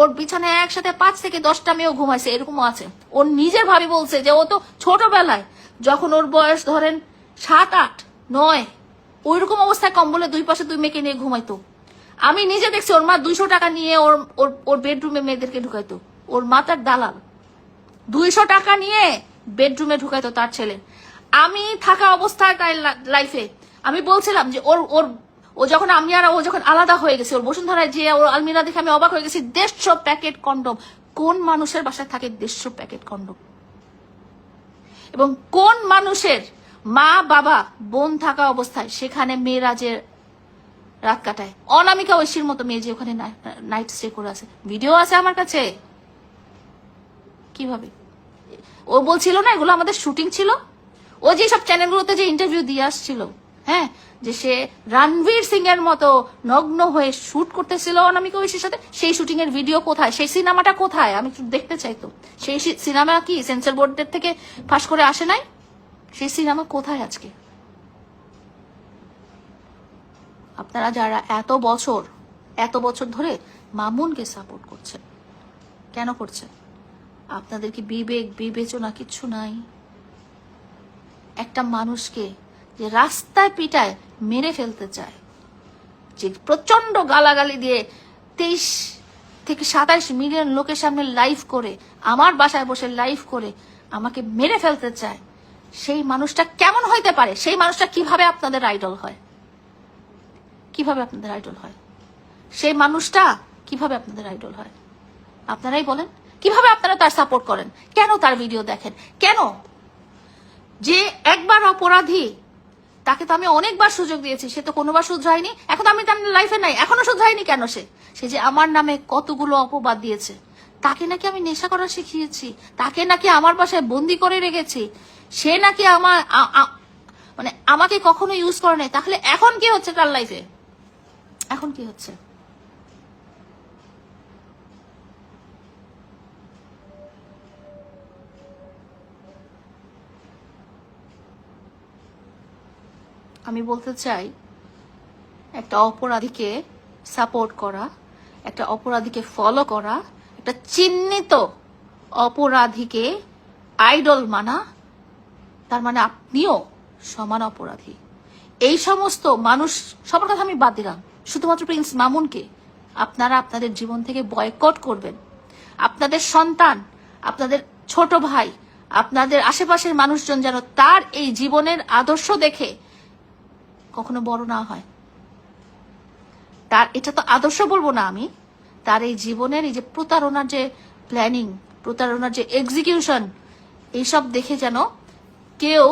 ওর বিছানায় একসাথে 5 থেকে 10টা মেয়েও ঘুমাইছে, এরকমও আছে। ওর নিজের ভাবি বলছে যে ও তো ছোটবেলায় যখন ওর বয়স ধরেন 7, 8, 9 ওইরকম অবস্থায় কম্বলে 2 পাশে 2 মেয়েকে নিয়ে ঘুমাইতো। আমি নিজে দেখছি ওর মা 200 টাকা নিয়ে ওর বেডরুমে মেয়েদেরকে ঢুকাইতো। ওর মা তার দালাল, 200 টাকা নিয়ে বেডরুমে ঢুকাইতো তার ছেলে। আমি থাকা অবস্থায় তার লাইফে আমি বলছিলাম যে ও যখন আমি আর ও যখন আলাদা হয়ে গেছে, ওর বসুন্ধরায় যে ওর আলমিরা দেখে আমি অবাক হয়ে গেছি। 150 প্যাকেট কন্ডম। কোন মানুষের বাসায় থাকে 150 প্যাকেট কন্ডম? এবং কোন মানুষের মা বাবা বোন থাকা অবস্থায় সেখানে মেয়েরা যে রাত কাটায়? অনামিকা ঐশীর মতো মেয়ে যে ওখানে নাইট স্টে করে আছে, ভিডিও আছে আমার কাছে। কিভাবে? ও বলছিল না এগুলো আমাদের শুটিং ছিল। ও যে সব চ্যানেলগুলোতে যে ইন্টারভিউ দিয়ে আসছিল, হ্যাঁ, যে সে রণবীর সিং এর মতো নগ্ন হয়ে শুট করতেছিল অনামিকা ঐশীর সাথে, সেই শুটিং এর ভিডিও কোথায়? সেই সিনেমাটা কোথায়? আমি একটু দেখতে চাই তো। সেই সিনেমা কি সেন্সর বোর্ডের থেকে ফাঁস করে আসে নাই? সেই সিনেমা কোথায় আজকে? আপনারা যারা এত বছর ধরে মামুনকে সাপোর্ট করছেন, কেন করছেন? আপনাদের কি বিবেক বিবেচনা কিচ্ছু নাই? একটা মানুষকে যে রাস্তায় পিটায় মেরে ফেলতে চায়, যে প্রচন্ড গালাগালি দিয়ে 23 থেকে 27 মিলিয়ন লোকের সামনে লাইভ করে, আমার বাসায় বসে লাইভ করে আমাকে মেরে ফেলতে চায়, সেই মানুষটা কেমন হইতে পারে? সেই মানুষটা কিভাবে আপনাদের আইডল হয়? কিভাবে আপনাদের আইডল হয়? সেই মানুষটা কিভাবে আপনাদের আইডল হয়? আপনারাই বলেন। কিভাবে আপনারা তার সাপোর্ট করেন? কেন তার ভিডিও দেখেন? কেন? যে একবার অপরাধী, তাকে তো আমি অনেকবার সুযোগ দিয়েছি, সে তো কোনোবার শুধরায়নি। এখন আমি তার লাইফে নাই, এখনো শুধরায়নি কেন? সে যে আমার নামে কতগুলো অপবাদ দিয়েছে। তাকে নাকি আমি নেশা করা শিখিয়েছি, তাকে নাকি আমার বাসায় বন্দি করে রেখেছি, সে নাকি মানে আমাকে কখনো ইউজ করে নাই। তাহলে এখন কি হচ্ছে তার লাইফে? এখন কি হচ্ছে? আমি বলতে চাই, একটা অপরাধীকে সাপোর্ট করা, একটা অপরাধীকে ফলো করা, একটা চিহ্নিত অপরাধীকে আইডল মানা, তার মানে আপনিও সমান অপরাধী। এই সমস্ত মানুষ সবার কথা আমি বাদ দিলাম, শুধুমাত্র প্রিন্স মামুনকে আপনারা আপনাদের জীবন থেকে বয়কট করবেন। আপনাদের সন্তান, আপনাদের ছোট ভাই, আপনাদের আশেপাশের মানুষজন যেন তার এই জীবনের আদর্শ দেখে কখনো বড় না হয়। তার এটা তো আদর্শ বলবো না আমি, তার এই জীবনের এই যে প্রতারণার যে প্ল্যানিং, প্রতারণার যে এক্সিকিউশন, এইসব দেখে যেন কেউ